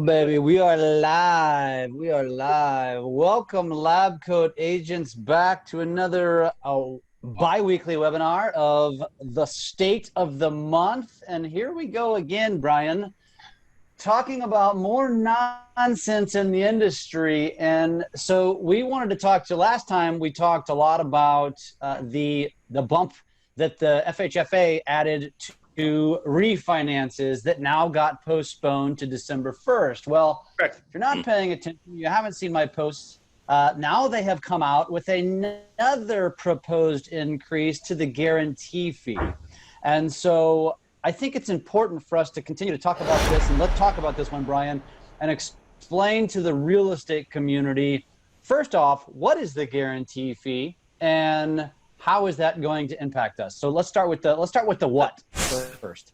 baby. We are live. We are live. Welcome, LabCoatAgents, back to another bi-weekly webinar of the state of the month. And here we go again, Brian, talking about more nonsense in the industry. And so we wanted to talk to, last time we talked a lot about the bump that the FHFA added to refinances that now got postponed to December 1st. Well, Correct. If you're not paying attention, you haven't seen my posts, now they have come out with another proposed increase to the guarantee fee. And so I think it's important for us to continue to talk about this, and let's talk about this one, Brian, and explain to the real estate community, first off, what is the guarantee fee and how is that going to impact us? So let's start with the what first.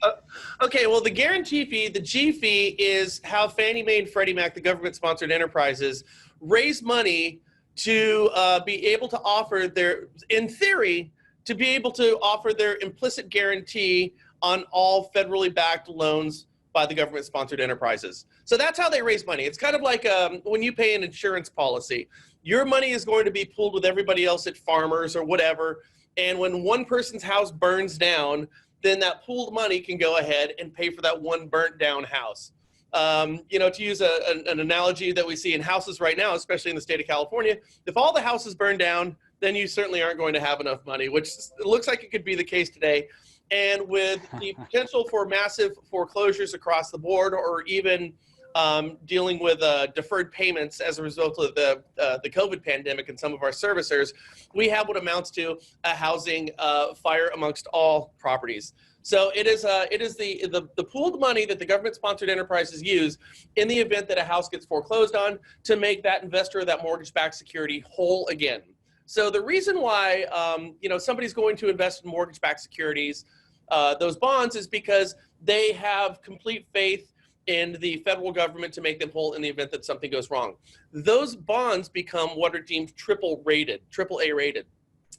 Okay, well, the guarantee fee, the G-fee, is how Fannie Mae and Freddie Mac, the government-sponsored enterprises, raise money to be able to offer their, in theory, to be able to offer their implicit guarantee on all federally backed loans by the government-sponsored enterprises. So that's how they raise money. It's kind of like when you pay an insurance policy. Your money is going to be pooled with everybody else at Farmers or whatever, and when one person's house burns down, then that pooled money can go ahead and pay for that one burnt down house. You know, to use an analogy that we see in houses right now, especially in the state of California, if all the houses burn down, then you certainly aren't going to have enough money, which looks like it could be the case today. And with the potential for massive foreclosures across the board, or even dealing with deferred payments as a result of the COVID pandemic and some of our servicers, we have what amounts to a housing fire amongst all properties. So it is the pooled money that the government-sponsored enterprises use in the event that a house gets foreclosed on to make that investor or that mortgage-backed security whole again. So the reason why you know, somebody's going to invest in mortgage-backed securities, those bonds, is because they have complete faith in the federal government to make them whole in the event that something goes wrong. Those bonds become what are deemed triple A rated.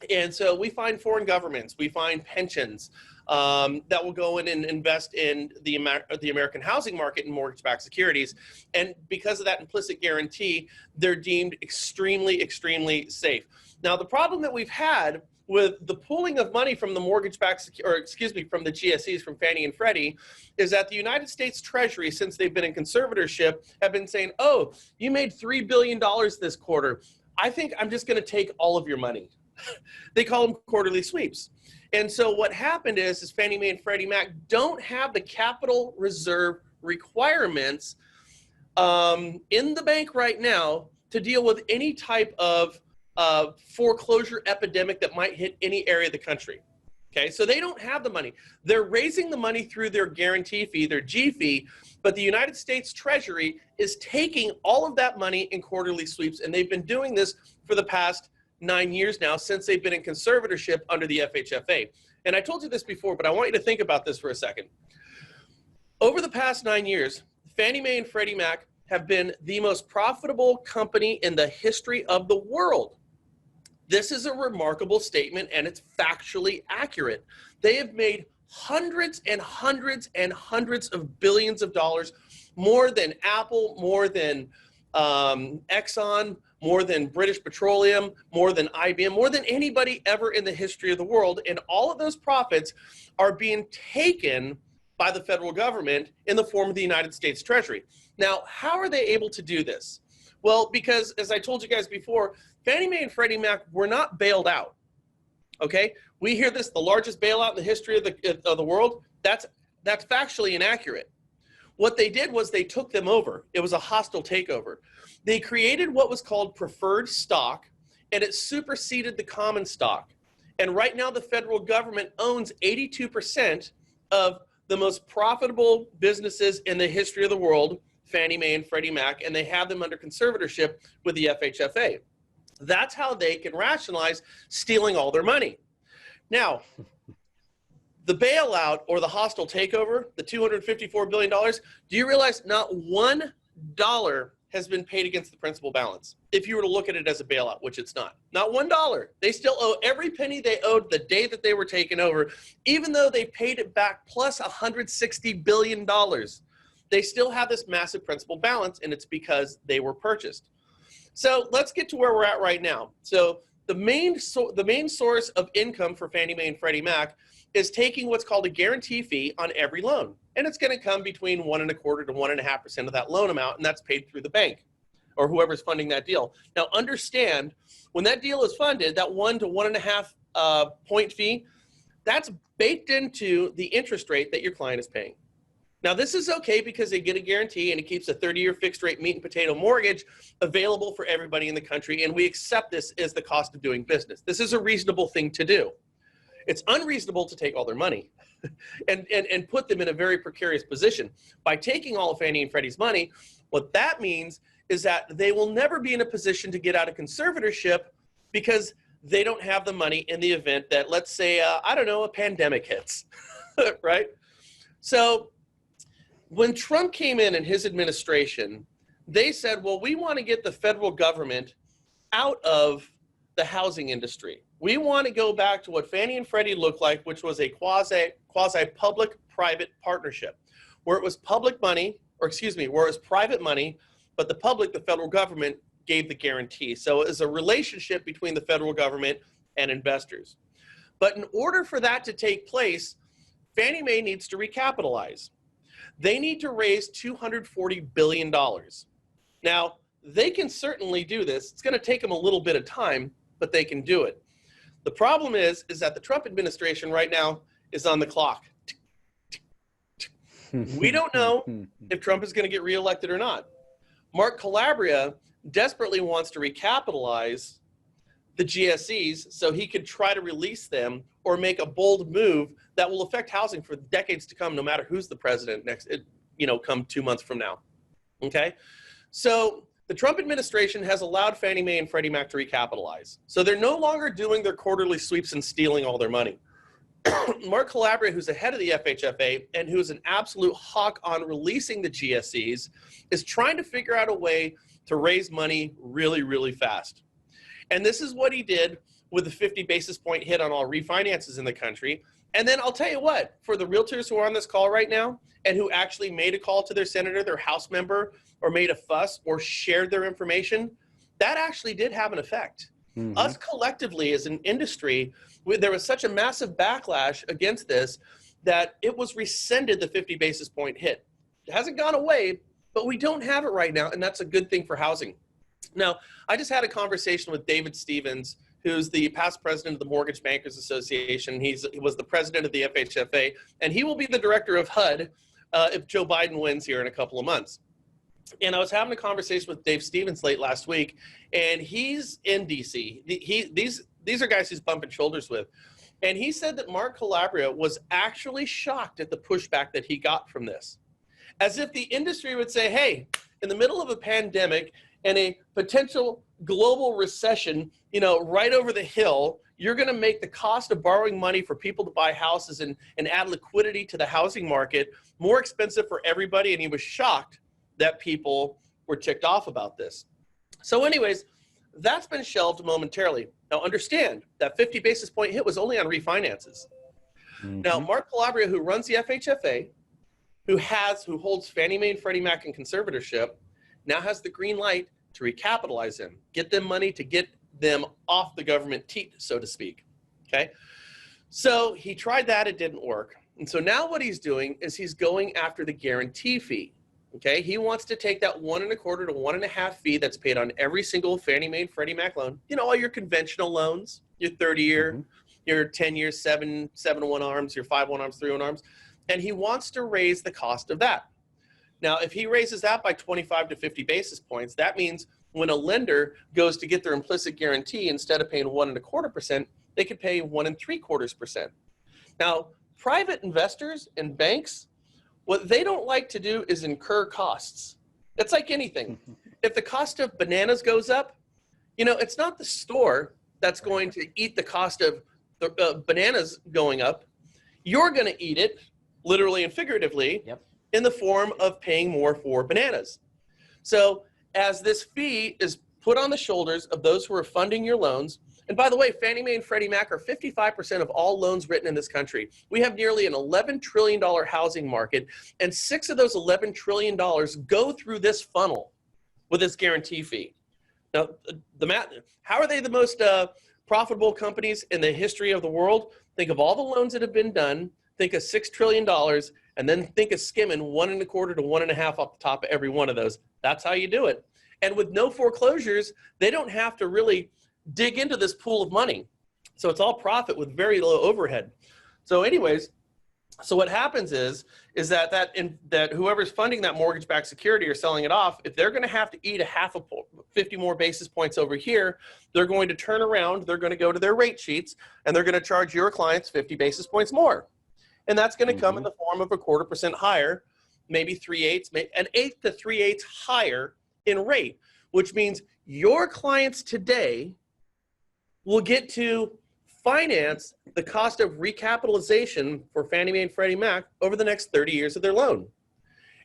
And so we find foreign governments, we find pensions that will go in and invest in the American housing market in mortgage-backed securities. And because of that implicit guarantee, they're deemed extremely, extremely safe. Now, the problem that we've had with the pooling of money from the from the GSEs, from Fannie and Freddie, is that the United States Treasury, since they've been in conservatorship, have been saying, oh, you made $3 billion this quarter. I think I'm just going to take all of your money. They call them quarterly sweeps. And so what happened is Fannie Mae and Freddie Mac don't have the capital reserve requirements in the bank right now to deal with any type of foreclosure epidemic that might hit any area of the country. Okay, so they don't have the money. They're raising the money through their guarantee fee, their G-fee, but the United States Treasury is taking all of that money in quarterly sweeps, and they've been doing this for the past 9 years now, since they've been in conservatorship under the FHFA. And I told you this before, but I want you to think about this for a second. Over the past 9 years, Fannie Mae and Freddie Mac have been the most profitable company in the history of the world. This is a remarkable statement, and it's factually accurate. They have made hundreds and hundreds and hundreds of billions of dollars, more than Apple, more than Exxon, more than British Petroleum, more than IBM, more than anybody ever in the history of the world. And all of those profits are being taken by the federal government in the form of the United States Treasury. Now, how are they able to do this? Well, because as I told you guys before, Fannie Mae and Freddie Mac were not bailed out. Okay, we hear this, the largest bailout in the history of the world. That's factually inaccurate. What they did was they took them over. It was a hostile takeover. They created what was called preferred stock, and it superseded the common stock. And right now the federal government owns 82% of the most profitable businesses in the history of the world, Fannie Mae and Freddie Mac, and they have them under conservatorship with the FHFA. That's how they can rationalize stealing all their money. Now, the bailout or the hostile takeover, the $254 billion, do you realize not $1 has been paid against the principal balance? If you were to look at it as a bailout, which it's not. Not $1. They still owe every penny they owed the day that they were taken over, even though they paid it back plus $160 billion. they still have this massive principal balance, and it's because they were purchased. So let's get to where we're at right now. So the main source of income for Fannie Mae and Freddie Mac is taking what's called a guarantee fee on every loan. And it's going to come between 1.25% to 1.5% of that loan amount, and that's paid through the bank or whoever's funding that deal. Now understand, when that deal is funded, that 1 to 1.5 point fee, that's baked into the interest rate that your client is paying. Now, this is okay because they get a guarantee and it keeps a 30-year fixed rate meat and potato mortgage available for everybody in the country, and we accept this as the cost of doing business. This is a reasonable thing to do. It's unreasonable to take all their money and put them in a very precarious position. By taking all of Fannie and Freddie's money, what that means is that they will never be in a position to get out of conservatorship because they don't have the money in the event that, let's say, I don't know, a pandemic hits, right? So when Trump came in his administration, they said, well, we want to get the federal government out of the housing industry. We want to go back to what Fannie and Freddie looked like, which was a quasi-public-private partnership, where it was public money, or excuse me, where it was private money, but the public, the federal government, gave the guarantee. So it was a relationship between the federal government and investors. But in order for that to take place, Fannie Mae needs to recapitalize. They need to raise $240 billion. Now, they can certainly do this. It's going to take them a little bit of time, but they can do it. The problem is that the Trump administration right now is on the clock. We don't know if Trump is going to get reelected or not. Mark Calabria desperately wants to recapitalize the GSEs so he could try to release them or make a bold move that will affect housing for decades to come, no matter who's the president next, come 2 months from now. Okay? So the Trump administration has allowed Fannie Mae and Freddie Mac to recapitalize. So they're no longer doing their quarterly sweeps and stealing all their money. Mark Calabria, who's the head of the FHFA and who is an absolute hawk on releasing the GSEs, is trying to figure out a way to raise money really, really fast. And this is what he did with the 50 basis point hit on all refinances in the country. And then I'll tell you what, for the realtors who are on this call right now and who actually made a call to their senator, their House member, or made a fuss or shared their information, that actually did have an effect. Mm-hmm. Us collectively as an industry, there was such a massive backlash against this that it was rescinded, the 50 basis point hit. It hasn't gone away, but we don't have it right now, and that's a good thing for housing. Now, I just had a conversation with David Stevens, who's the past president of the Mortgage Bankers Association. He was the president of the FHFA, and he will be the director of HUD if Joe Biden wins here in a couple of months. And I was having a conversation with Dave Stevens late last week, and he's in D.C. These are guys he's bumping shoulders with. And he said that Mark Calabria was actually shocked at the pushback that he got from this. As if the industry would say, hey, in the middle of a pandemic and a potential global recession, right over the hill, you're going to make the cost of borrowing money for people to buy houses and add liquidity to the housing market more expensive for everybody. And he was shocked that people were ticked off about this. So anyways, that's been shelved momentarily. Now understand that 50 basis point hit was only on refinances. Mm-hmm. Now, Mark Calabria, who runs the FHFA, who holds Fannie Mae and Freddie Mac in conservatorship, now has the green light to recapitalize them, get them money to get them off the government teat, so to speak. Okay? So he tried that, it didn't work. And so now what he's doing is he's going after the guarantee fee. Okay, he wants to take that 1.25% to 1.5% fee that's paid on every single Fannie Mae and Freddie Mac loan. All your conventional loans, your 30-year, mm-hmm. your 10-year, 7-1 arms, your 5-1 arms, 3-1 arms, and he wants to raise the cost of that. Now, if he raises that by 25 to 50 basis points, that means when a lender goes to get their implicit guarantee, instead of paying 1.25%, they could pay 1.75%. Now, private investors and banks, what they don't like to do is incur costs. It's like anything. If the cost of bananas goes up, it's not the store that's going to eat the cost of the bananas going up. You're going to eat it, literally and figuratively, yep, in the form of paying more for bananas. So as this fee is put on the shoulders of those who are funding your loans, And by the way, Fannie Mae and Freddie Mac are 55% of all loans written in this country. We have nearly an $11 trillion housing market, and 6 of those $11 trillion go through this funnel with this guarantee fee. Now, how are they the most profitable companies in the history of the world? Think of all the loans that have been done, think of $6 trillion, and then think of skimming 1.25 to 1.5 off the top of every one of those. That's how you do it. And with no foreclosures, they don't have to really dig into this pool of money. So it's all profit with very low overhead. So anyways, so what happens is that whoever's funding that mortgage-backed security or selling it off, if they're going to have to eat 50 more basis points over here, they're going to turn around, they're going to go to their rate sheets, and they're going to charge your clients 50 basis points more. And that's going to come in the form of 0.25% higher, maybe 3/8, an 1/8 to 3/8 higher in rate, which means your clients today will get to finance the cost of recapitalization for Fannie Mae and Freddie Mac over the next 30 years of their loan.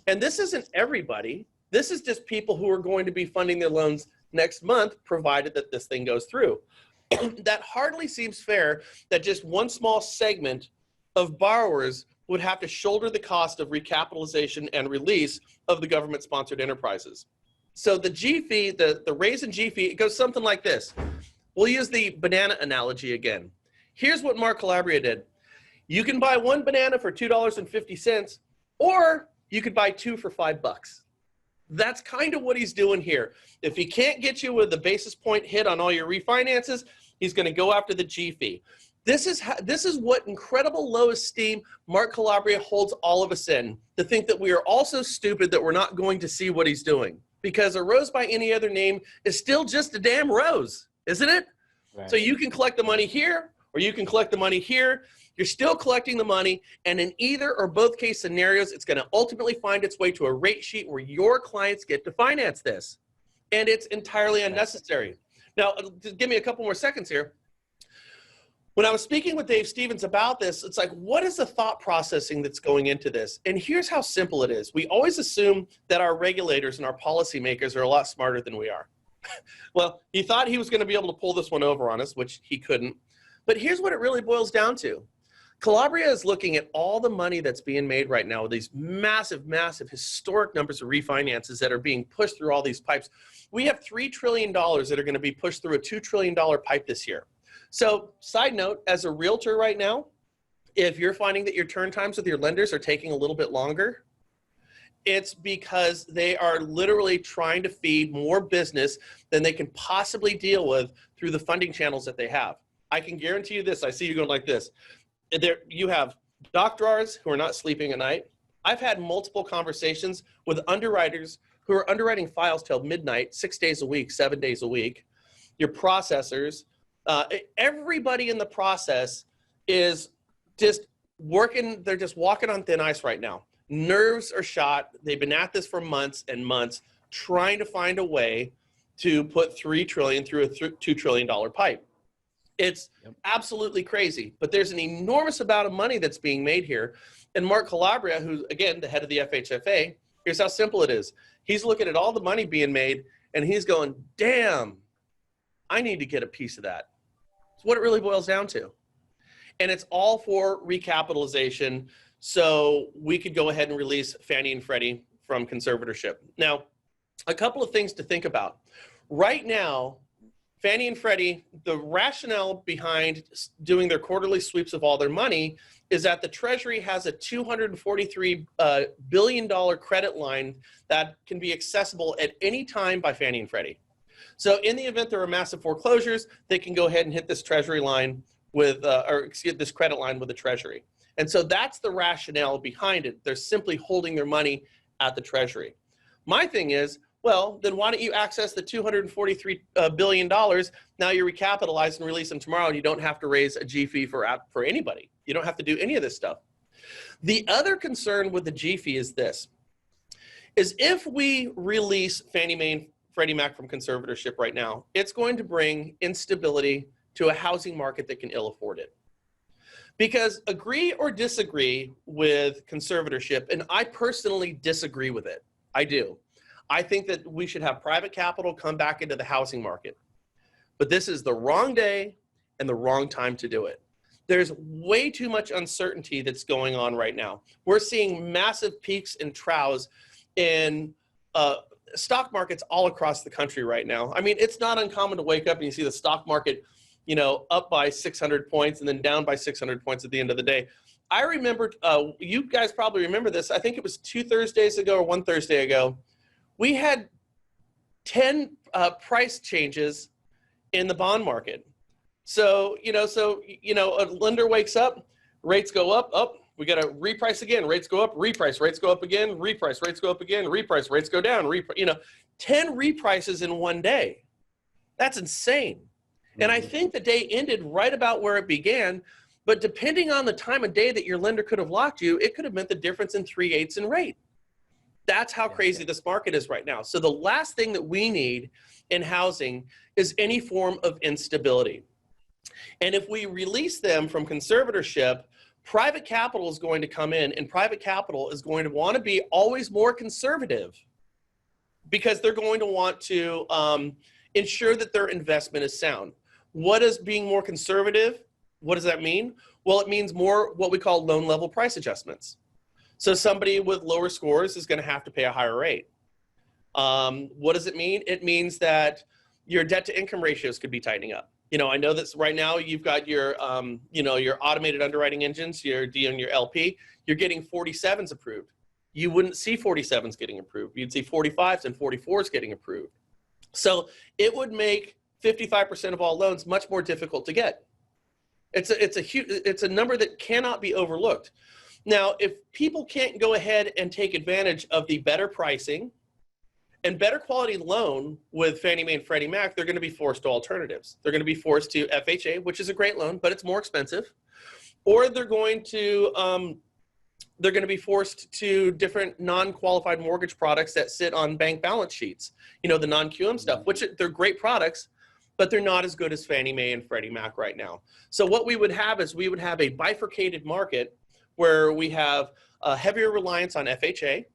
And this isn't everybody. This is just people who are going to be funding their loans next month, provided that this thing goes through. That hardly seems fair that just one small segment of borrowers would have to shoulder the cost of recapitalization and release of the government-sponsored enterprises. So the G-fee, the raise in G-fee, it goes something like this. We'll use the banana analogy again. Here's what Mark Calabria did. You can buy one banana for $2.50, or you could buy 2 for $5. That's kind of what he's doing here. If he can't get you with a basis point hit on all your refinances, he's going to go after the G-fee. This is what incredible low esteem Mark Calabria holds all of us in, to think that we are all so stupid that we're not going to see what he's doing. Because a rose by any other name is still just a damn rose, isn't it? Right. So you can collect the money here, or you can collect the money here. You're still collecting the money, and in either or both case scenarios, it's going to ultimately find its way to a rate sheet where your clients get to finance this. And it's entirely unnecessary. Now, just give me a couple more seconds here. When I was speaking with Dave Stevens about this, it's like, what is the thought processing that's going into this? And here's how simple it is. We always assume that our regulators and our policymakers are a lot smarter than we are. Well, he thought he was going to be able to pull this one over on us, which he couldn't. But here's what it really boils down to. Calabria is looking at all the money that's being made right now with these massive, massive historic numbers of refinances that are being pushed through all these pipes. We have $3 trillion that are going to be pushed through a $2 trillion pipe this year. So side note, as a realtor right now, if you're finding that your turn times with your lenders are taking a little bit longer, it's because they are literally trying to feed more business than they can possibly deal with through the funding channels that they have. I can guarantee you this. I see you going like this. You have doctors who are not sleeping at night. I've had multiple conversations with underwriters who are underwriting files till midnight, 6 days a week, 7 days a week. Your processors, everybody in the process is just working. They're just walking on thin ice right now. Nerves are shot. They've been at this for months and months, trying to find a way to put $3 trillion through a $2 trillion pipe. It's absolutely crazy, but there's an enormous amount of money that's being made here. And Mark Calabria, who's, again, the head of the FHFA, here's how simple it is. He's looking at all the money being made, and he's going, damn, I need to get a piece of that. It's what it really boils down to. And it's all for recapitalization, so we could go ahead and release Fannie and Freddie from conservatorship. Now, a couple of things to think about. Right now, Fannie and Freddie, the rationale behind doing their quarterly sweeps of all their money is that the Treasury has a $243 billion credit line that can be accessible at any time by Fannie and Freddie. So in the event there are massive foreclosures, they can go ahead and hit this Treasury line with, this credit line with the Treasury. And so that's the rationale behind it. They're simply holding their money at the Treasury. My thing is, well, then why don't you access the $243 billion? Now you're recapitalized and release them tomorrow, and you don't have to raise a G-fee for anybody. You don't have to do any of this stuff. The other concern with the G-fee is this, is if we release Fannie Mae and Freddie Mac from conservatorship right now, it's going to bring instability to a housing market that can ill afford it. Because agree or disagree with conservatorship, and I personally disagree with it. I do. I think that we should have private capital come back into the housing market. But this is the wrong day and the wrong time to do it. There's way too much uncertainty that's going on right now. We're seeing massive peaks and troughs in stock markets all across the country right now. I mean, it's not uncommon to wake up and you see the stock market, you know, up by 600 points and then down by 600 points at the end of the day. I remember, you guys probably remember this, I think it was 2 Thursdays ago or 1 Thursday ago, we had 10 price changes in the bond market. So, you know, a lender wakes up, rates go up, we got to reprice again, rates go up, reprice, rates go up again, reprice, rates go up again, reprice, rates go down, 10 reprices in one day. That's insane. And I think the day ended right about where it began, but depending on the time of day that your lender could have locked you, it could have meant the difference in 3/8 in rate. That's how crazy this market is right now. So the last thing that we need in housing is any form of instability. And if we release them from conservatorship, private capital is going to come in, and private capital is going to want to be always more conservative because they're going to want to ensure that their investment is sound. What is being more conservative? What does that mean? Well, it means more what we call loan level price adjustments. So somebody with lower scores is going to have to pay a higher rate. What does it mean? It means that your debt to income ratios could be tightening up. You know, I know that right now you've got your, your automated underwriting engines, your D and your LP, you're getting 47s approved. You wouldn't see 47s getting approved. You'd see 45s and 44s getting approved. So it would make 55% of all loans much more difficult to get. It's a number that cannot be overlooked. Now, if people can't go ahead and take advantage of the better pricing and better quality loan with Fannie Mae and Freddie Mac, they're going to be forced to alternatives. They're going to be forced to FHA, which is a great loan, but it's more expensive. Or they're going to be forced to different non-qualified mortgage products that sit on bank balance sheets. You know, the non-QM stuff, which they're great products, but they're not as good as Fannie Mae and Freddie Mac right now. So what we would have is we would have a bifurcated market where we have a heavier reliance on FHA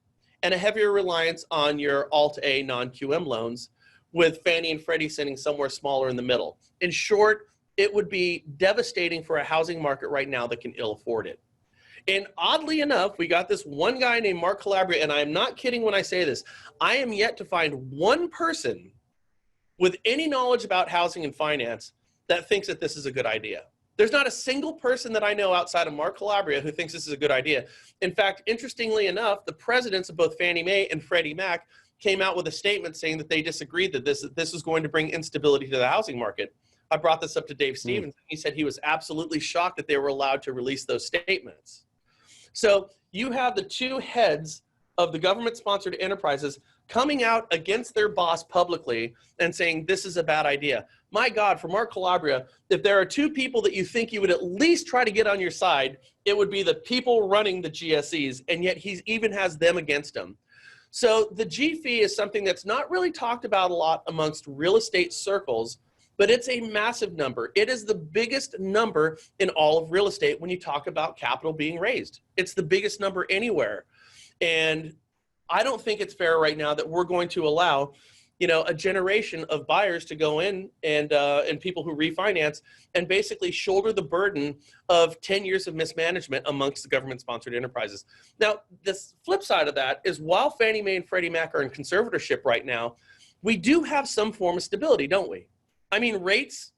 and a heavier reliance on your Alt-A non-QM loans, with Fannie and Freddie sitting somewhere smaller in the middle. In short, it would be devastating for a housing market right now that can ill afford it. And oddly enough, we got this one guy named Mark Calabria, and I'm not kidding when I say this. I am yet to find one person with any knowledge about housing and finance that thinks that this is a good idea. There's not a single person that I know outside of Mark Calabria who thinks this is a good idea. In fact, interestingly enough, the presidents of both Fannie Mae and Freddie Mac came out with a statement saying that they disagreed that this is going to bring instability to the housing market. I brought this up to Dave Stevens. He said he was absolutely shocked that they were allowed to release those statements. So you have the two heads of the government-sponsored enterprises coming out against their boss publicly and saying this is a bad idea. My God, for Mark Calabria, if there are two people that you think you would at least try to get on your side, it would be the people running the GSEs, and yet he even has them against him. So the G-fee is something that's not really talked about a lot amongst real estate circles, but it's a massive number. It is the biggest number in all of real estate when you talk about capital being raised. It's the biggest number anywhere. And I don't think it's fair right now that we're going to allow, a generation of buyers to go in and people who refinance and basically shoulder the burden of 10 years of mismanagement amongst the government-sponsored enterprises. Now, the flip side of that is while Fannie Mae and Freddie Mac are in conservatorship right now, we do have some form of stability, don't we? I mean, rates,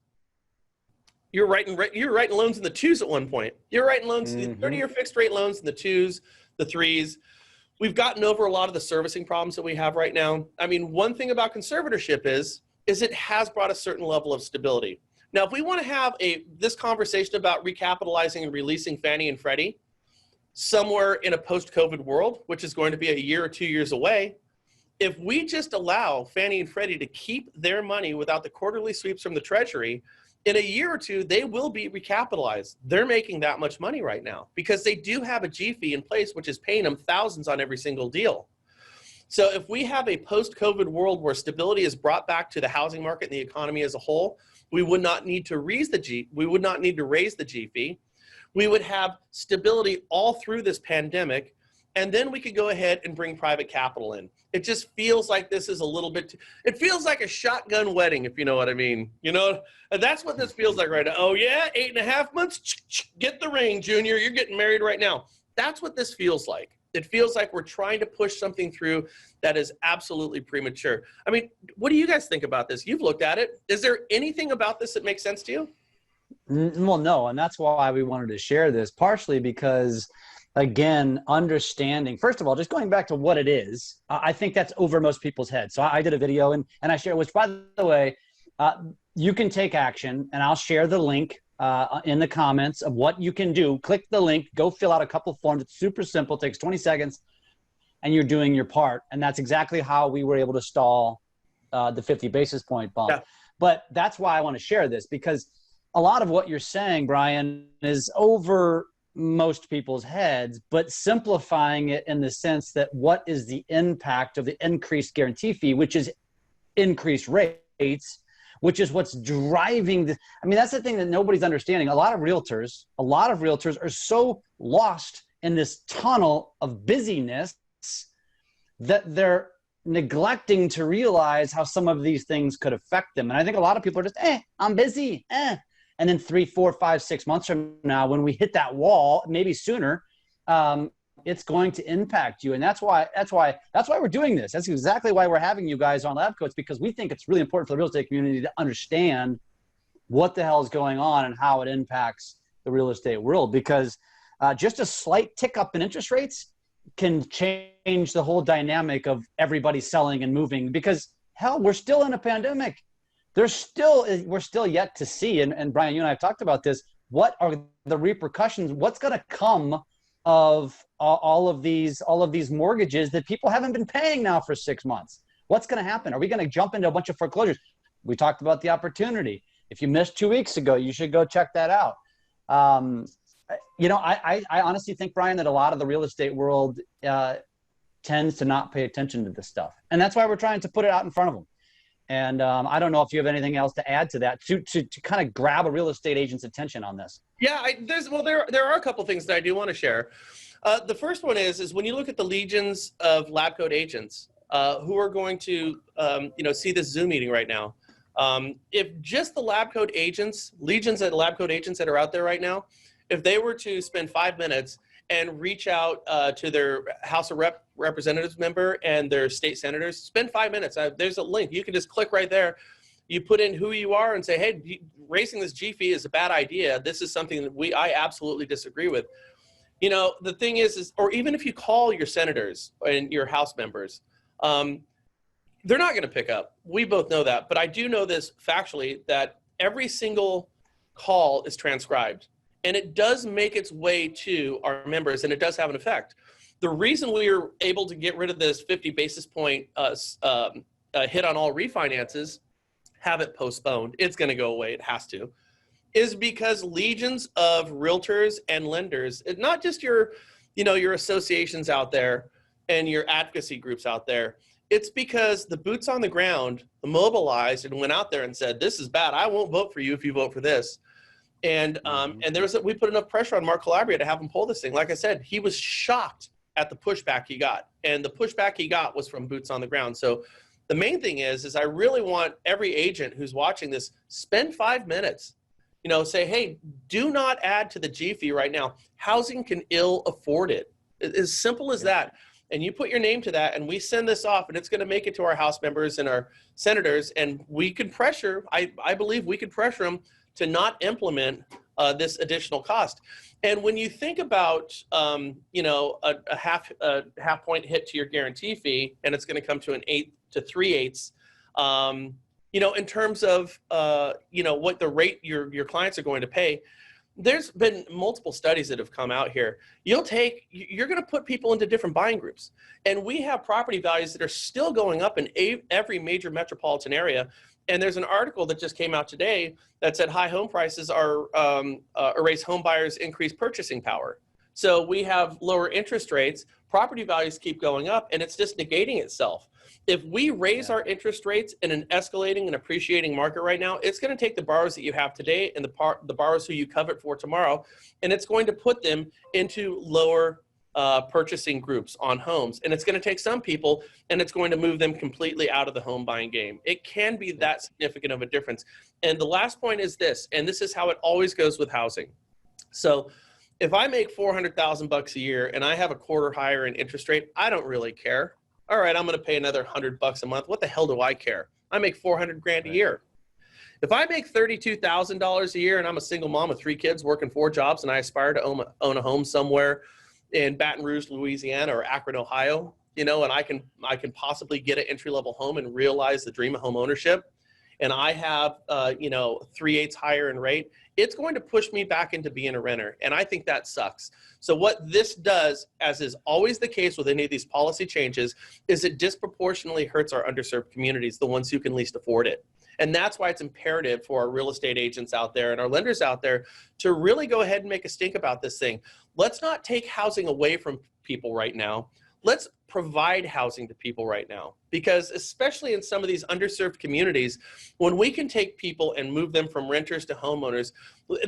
you're writing loans in the 2s at one point. You're writing loans, 30-year fixed rate loans in the 2s, the 3s. We've gotten over a lot of the servicing problems that we have right now. I mean, one thing about conservatorship is it has brought a certain level of stability. Now, if we want to have this conversation about recapitalizing and releasing Fannie and Freddie somewhere in a post-COVID world, which is going to be a year or 2 years away, if we just allow Fannie and Freddie to keep their money without the quarterly sweeps from the Treasury, in a year or two, they will be recapitalized. They're making that much money right now because they do have a G-fee in place, which is paying them thousands on every single deal. So if we have a post-COVID world where stability is brought back to the housing market and the economy as a whole, we would not need to raise the G-fee. We would have stability all through this pandemic, and then we could go ahead and bring private capital in. It just feels like this is a little bit, it feels like a shotgun wedding, if you know what I mean. You know, and that's what this feels like right now. Oh yeah, 8.5 months, get the ring, Junior, you're getting married right now. That's what this feels like. It feels like we're trying to push something through that is absolutely premature. I mean, what do you guys think about this? You've looked at it. Is there anything about this that makes sense to you? Well, no, and that's why we wanted to share this, partially because, again, understanding, first of all, just going back to what it is, I think that's over most people's heads. So I did a video and I shared, which, by the way, you can take action, and I'll share the link in the comments of what you can do. Click the link, go fill out a couple of forms. It's super simple, takes 20 seconds, and you're doing your part. And that's exactly how we were able to stall the 50 basis point bump. Yeah. But that's why I want to share this, because a lot of what you're saying, Brian, is over most people's heads, but simplifying it in the sense that what is the impact of the increased guarantee fee, which is increased rates, which is what's driving the, I mean, that's the thing that nobody's understanding. A lot of realtors are so lost in this tunnel of busyness that they're neglecting to realize how some of these things could affect them. And I think a lot of people are just, I'm busy, And then 3, 4, 5, 6 months from now, when we hit that wall, maybe sooner, it's going to impact you. And that's why we're doing this. That's exactly why we're having you guys on LabCoats, because we think it's really important for the real estate community to understand what the hell is going on and how it impacts the real estate world. Because just a slight tick up in interest rates can change the whole dynamic of everybody selling and moving. Because hell, we're still in a pandemic. We're still yet to see, and Brian, you and I have talked about this, what are the repercussions, what's going to come of all of these mortgages that people haven't been paying now for 6 months? What's going to happen? Are we going to jump into a bunch of foreclosures? We talked about the opportunity. If you missed 2 weeks ago, you should go check that out. You know, I honestly think, Brian, that a lot of the real estate world tends to not pay attention to this stuff. And that's why we're trying to put it out in front of them. And I don't know if you have anything else to add to that to kind of grab a real estate agent's attention on this. Yeah, there are a couple things that I do want to share. The first one is when you look at the legions of LabCoatAgents who are going to see this Zoom meeting right now. If just the LabCoatAgents, legions of LabCoatAgents that are out there right now, if they were to spend 5 minutes and reach out to their House of Representatives member and their state senators, spend 5 minutes. There's a link. You can just click right there. You put in who you are and say, hey, raising this G-fee is a bad idea. This is something that I absolutely disagree with. You know, the thing is, or even if you call your senators and your House members, they're not going to pick up. We both know that. But I do know this factually, that every single call is transcribed. And it does make its way to our members, and it does have an effect. The reason we are able to get rid of this 50 basis point hit on all refinances, have it postponed, it's going to go away, it has to, is because legions of realtors and lenders, not just your associations out there and your advocacy groups out there, it's because the boots on the ground mobilized and went out there and said, this is bad, I won't vote for you if you vote for this. And we put enough pressure on Mark Calabria to have him pull this thing. Like I said, he was shocked at the pushback he got, and the pushback he got was from boots on the ground. So the main thing is I really want every agent who's watching this, spend 5 minutes, say, hey, do not add to the G-fee right now. Housing can ill afford it. As simple as that. And you put your name to that, and we send this off, and it's going to make it to our House members and our senators, and we can pressure, I believe we could pressure them to not implement this additional cost. And when you think about, a half point hit to your guarantee fee, and it's going to come to an 8 to 3/8, in terms of, what the rate your clients are going to pay, there's been multiple studies that have come out here. You're going to put people into different buying groups. And we have property values that are still going up in every major metropolitan area. And there's an article that just came out today that said high home prices erase home buyers' increased purchasing power. So we have lower interest rates, property values keep going up, and it's just negating itself. If we raise our interest rates in an escalating and appreciating market right now, it's going to take the borrowers that you have today and the borrowers who you covet for tomorrow, and it's going to put them into lower purchasing groups on homes. And it's going to take some people and it's going to move them completely out of the home buying game. It can be that significant of a difference. And the last point is this, and this is how it always goes with housing. So if I make $400,000 a year and I have a quarter higher in interest rate, I don't really care. All right, I'm going to pay another $100 a month. What the hell do I care? I make $400,000 a year. If I make $32,000 a year and I'm a single mom with 3 kids working 4 jobs and I aspire to own a home somewhere in Baton Rouge, Louisiana or Akron, Ohio, and I can possibly get an entry-level home and realize the dream of home ownership, and I have 3/8 higher in rate, it's going to push me back into being a renter. And I think that sucks. So what this does, as is always the case with any of these policy changes, is it disproportionately hurts our underserved communities, the ones who can least afford it. And that's why it's imperative for our real estate agents out there and our lenders out there to really go ahead and make a stink about this thing. Let's not take housing away from people right now. Let's provide housing to people right now, because especially in some of these underserved communities, when we can take people and move them from renters to homeowners,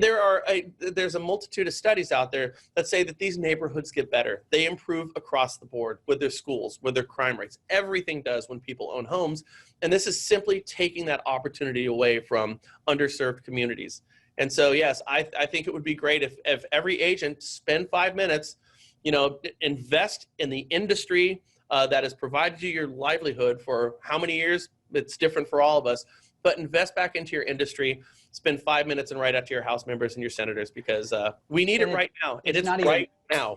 there's a multitude of studies out there that say that these neighborhoods get better. They improve across the board with their schools, with their crime rates. Everything does when people own homes. And this is simply taking that opportunity away from underserved communities. And so, yes, I think it would be great if every agent spend 5 minutes, invest in the industry that has provided you your livelihood for how many years? It's different for all of us, but invest back into your industry, spend 5 minutes and write out to your House members and your senators, because we need it right now. It is right now.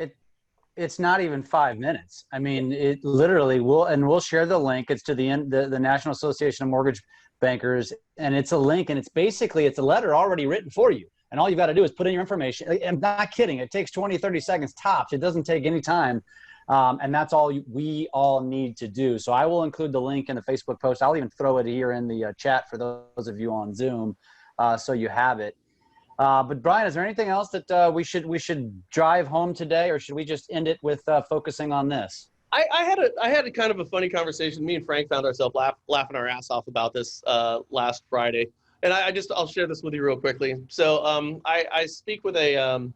It's not even 5 minutes. I mean, it literally we'll share the link. It's to the National Association of Mortgage Bankers, and it's a link, and it's a letter already written for you. And all you got to do is put in your information. I'm not kidding. It takes 20, 30 seconds tops. It doesn't take any time. And that's all we all need to do. So I will include the link in the Facebook post. I'll even throw it here in the chat for those of you on Zoom, so you have it. But Brian, is there anything else that we should drive home today, or should we just end it with focusing on this? I had a kind of a funny conversation. Me and Frank found ourselves laughing our ass off about this last Friday. And I'll share this with you real quickly. So I speak with a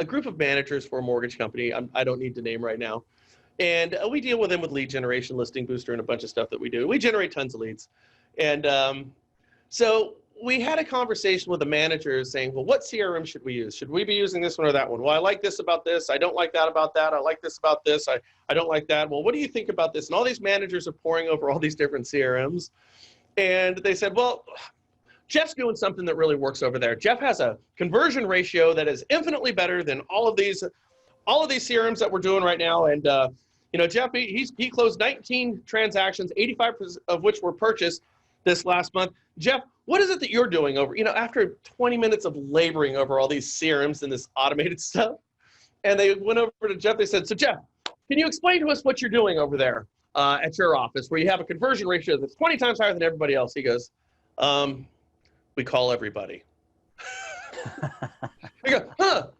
group of managers for a mortgage company. I don't need to name right now. And we deal with them with lead generation, listing booster, and a bunch of stuff that we do. We generate tons of leads. And so we had a conversation with the managers saying, well, what CRM should we use? Should we be using this one or that one? Well, I like this about this. I don't like that about that. I like this about this. I don't like that. Well, what do you think about this? And all these managers are pouring over all these different CRMs. And they said, well, Jeff's doing something that really works over there. Jeff has a conversion ratio that is infinitely better than all of these CRMs that we're doing right now. And Jeff, he closed 19 transactions, 85% of which were purchased this last month. Jeff, what is it that you're doing over, after 20 minutes of laboring over all these CRMs and this automated stuff? And they went over to Jeff. They said, so Jeff, can you explain to us what you're doing over there at your office, where you have a conversion ratio that's 20 times higher than everybody else? He goes, we call everybody. I go,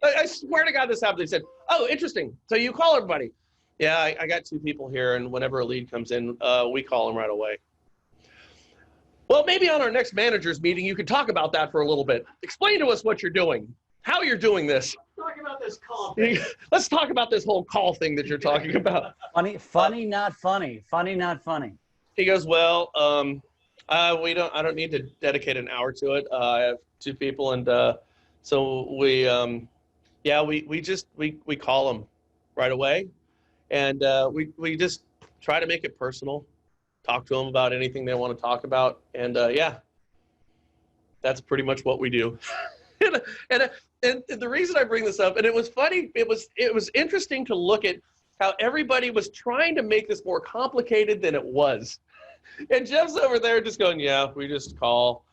I swear to God this happened. They said, oh, interesting. So you call everybody. Yeah, I got 2 people here, and whenever a lead comes in, we call them right away. Well, maybe on our next managers meeting, you could talk about that for a little bit. Explain to us what you're doing, how you're doing this. Talk about this call thing. Let's talk about this whole call thing that you're talking about. Funny, not funny. Funny, not funny. He goes, well, I don't need to dedicate an hour to it. I have 2 people, and so we call them right away, and we just try to make it personal, talk to them about anything they want to talk about, and that's pretty much what we do. and the reason I bring this up, and it was funny, it was interesting to look at how everybody was trying to make this more complicated than it was. And Jeff's over there just going, yeah, we just call,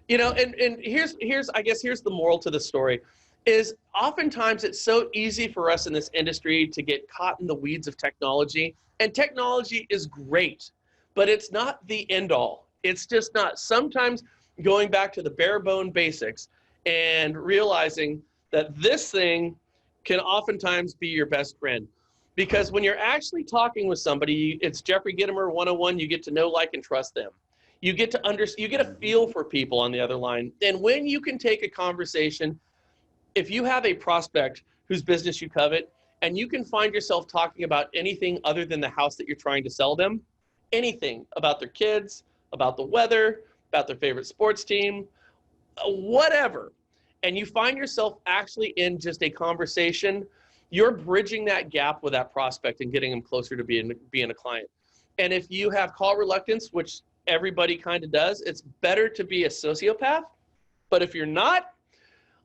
and here's the moral to the story is oftentimes it's so easy for us in this industry to get caught in the weeds of technology, and technology is great, but it's not the end all. It's just not. Sometimes going back to the bare bone basics and realizing that this thing can oftentimes be your best friend. Because when you're actually talking with somebody, it's Jeffrey Gitomer 101, you get to know, like, and trust them. You get a feel for people on the other line. And when you can take a conversation, if you have a prospect whose business you covet, and you can find yourself talking about anything other than the house that you're trying to sell them, anything about their kids, about the weather, about their favorite sports team, whatever, and you find yourself actually in just a conversation, you're bridging that gap with that prospect and getting them closer to being a client. And if you have call reluctance, which everybody kind of does, it's better to be a sociopath. But if you're not,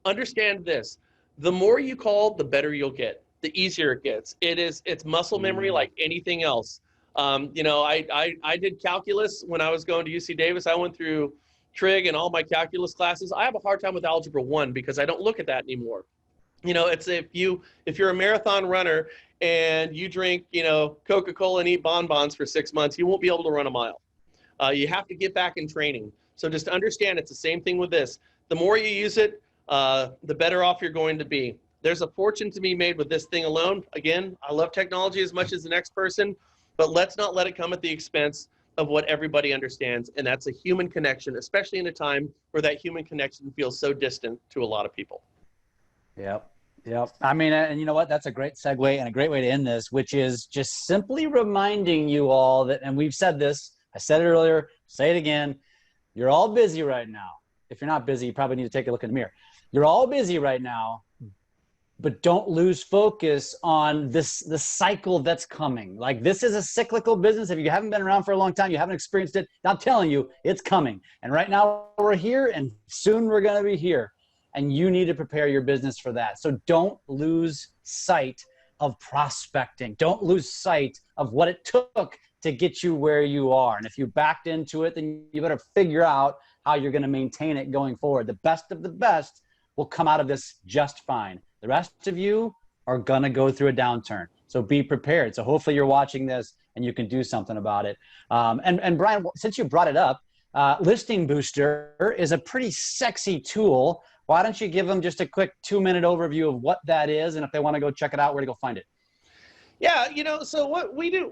understand this. The more you call, the better you'll get, the easier it gets. It's muscle memory like anything else. I did calculus when I was going to UC Davis. I went through trig and all my calculus classes. I have a hard time with algebra 1 because I don't look at that anymore. It's if you're a marathon runner and you drink, Coca-Cola and eat bonbons for 6 months, you won't be able to run a mile. You have to get back in training. So just understand it's the same thing with this. The more you use it, the better off you're going to be. There's a fortune to be made with this thing alone. Again, I love technology as much as the next person, but let's not let it come at the expense of what everybody understands, and that's a human connection, especially in a time where that human connection feels so distant to a lot of people. Yep. I mean, and you know what? That's a great segue and a great way to end this, which is just simply reminding you all that, and we've said this, I said it earlier, say it again, you're all busy right now. If you're not busy, you probably need to take a look in the mirror. You're all busy right now, but don't lose focus on the cycle that's coming. Like, this is a cyclical business. If you haven't been around for a long time, you haven't experienced it, I'm telling you, it's coming. And right now we're here, and soon we're going to be here. And you need to prepare your business for that. So don't lose sight of prospecting. Don't lose sight of what it took to get you where you are. And if you backed into it, then you better figure out how you're going to maintain it going forward. The best of the best will come out of this just fine. The rest of you are going to go through a downturn. So be prepared. So hopefully you're watching this and you can do something about it. And Brian, since you brought it up, Listing Booster is a pretty sexy tool. Why don't you give them just a quick 2-minute overview of what that is, and if they want to go check it out, where to go find it? Yeah, so what we do,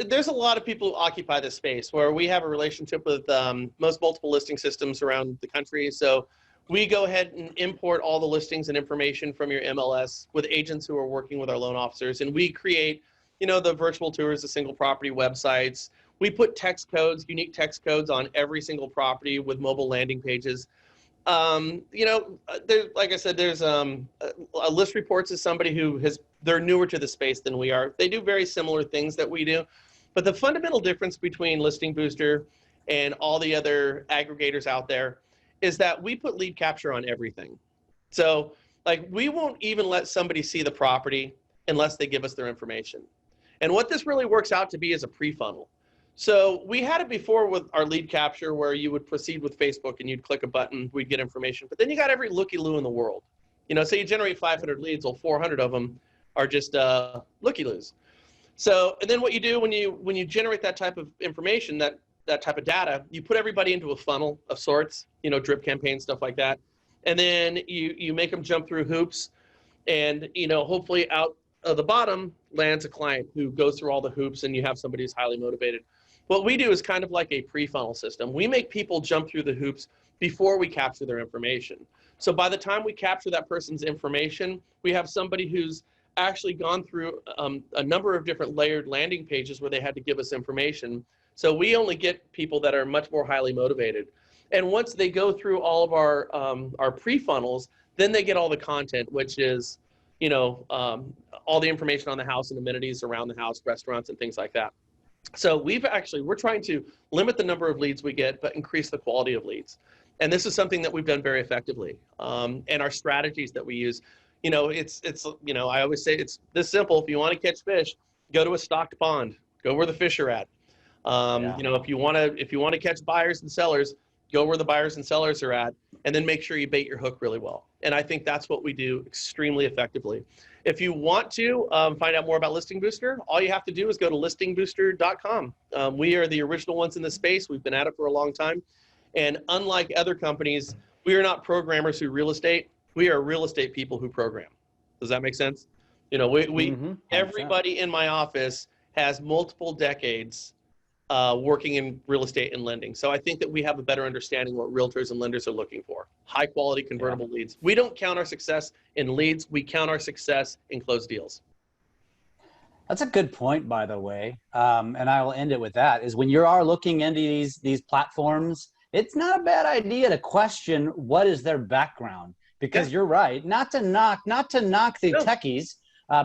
there's a lot of people who occupy this space where we have a relationship with most multiple listing systems around the country. So we go ahead and import all the listings and information from your MLS with agents who are working with our loan officers, and we create, the virtual tours, the single property websites. We put text codes, unique text codes on every single property with mobile landing pages. Like I said, there's a List Reports is somebody who they're newer to the space than we are. They do very similar things that we do, but the fundamental difference between Listing Booster and all the other aggregators out there is that we put lead capture on everything. So like, we won't even let somebody see the property unless they give us their information. And what this really works out to be is a pre-funnel. So we had it before with our lead capture where you would proceed with Facebook and you'd click a button, we'd get information. But then you got every looky-loo in the world. Say you generate 500 leads, well, 400 of them are just looky-loos. So, and then what you do when you generate that type of information, that type of data, you put everybody into a funnel of sorts, drip campaign, stuff like that. And then you make them jump through hoops, and, hopefully out of the bottom lands a client who goes through all the hoops, and you have somebody who's highly motivated. What we do is kind of like a pre-funnel system. We make people jump through the hoops before we capture their information. So by the time we capture that person's information, we have somebody who's actually gone through a number of different layered landing pages where they had to give us information. So we only get people that are much more highly motivated. And once they go through all of our pre-funnels, then they get all the content, which is, all the information on the house and amenities around the house, restaurants and things like that. So we're trying to limit the number of leads we get, but increase the quality of leads. And this is something that we've done very effectively. And our strategies that we use, I always say it's this simple. If you want to catch fish, go to a stocked pond, go where the fish are at. If you want to catch buyers and sellers, go where the buyers and sellers are at, and then make sure you bait your hook really well. And I think that's what we do extremely effectively. If you want to find out more about Listing Booster, all you have to do is go to listingbooster.com. We are the original ones in this space. We've been at it for a long time. And unlike other companies, we are not programmers who real estate. We are real estate people who program. Does that make sense? Everybody in my office has multiple decades working in real estate and lending. So I think that we have a better understanding what realtors and lenders are looking for. High quality convertible leads. We don't count our success in leads. We count our success in closed deals. That's a good point, by the way. And I will end it with that, is when you are looking into these platforms, it's not a bad idea to question what is their background, because you're right, not to knock the techies,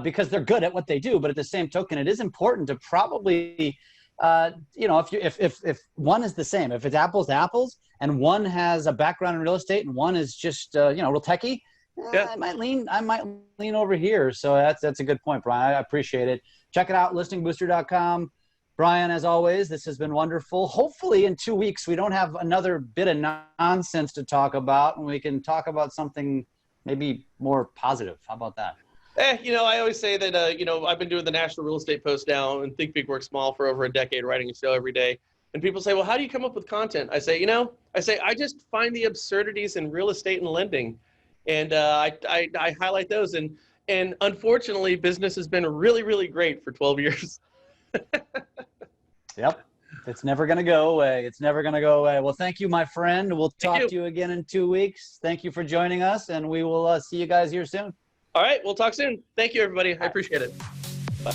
because they're good at what they do, but at the same token, it is important to probably, if one is the same, if it's apples to apples, and one has a background in real estate and one is just real techie, I might lean over here. So that's a good point, Brian. I appreciate it. Check it out, listingbooster.com. Brian, as always, this has been wonderful. Hopefully in 2 weeks, we don't have another bit of nonsense to talk about, and we can talk about something maybe more positive. How about that? I always say that, I've been doing the National Real Estate Post now and Think Big Work Small for over a decade, writing a show every day. And people say, well, how do you come up with content? I say, I just find the absurdities in real estate and lending. And I highlight those. And unfortunately, business has been really, really great for 12 years. Yep. It's never going to go away. It's never going to go away. Well, thank you, my friend. We'll talk to you again in 2 weeks. Thank you for joining us, and we will see you guys here soon. All right. We'll talk soon. Thank you, everybody. I appreciate it. Bye.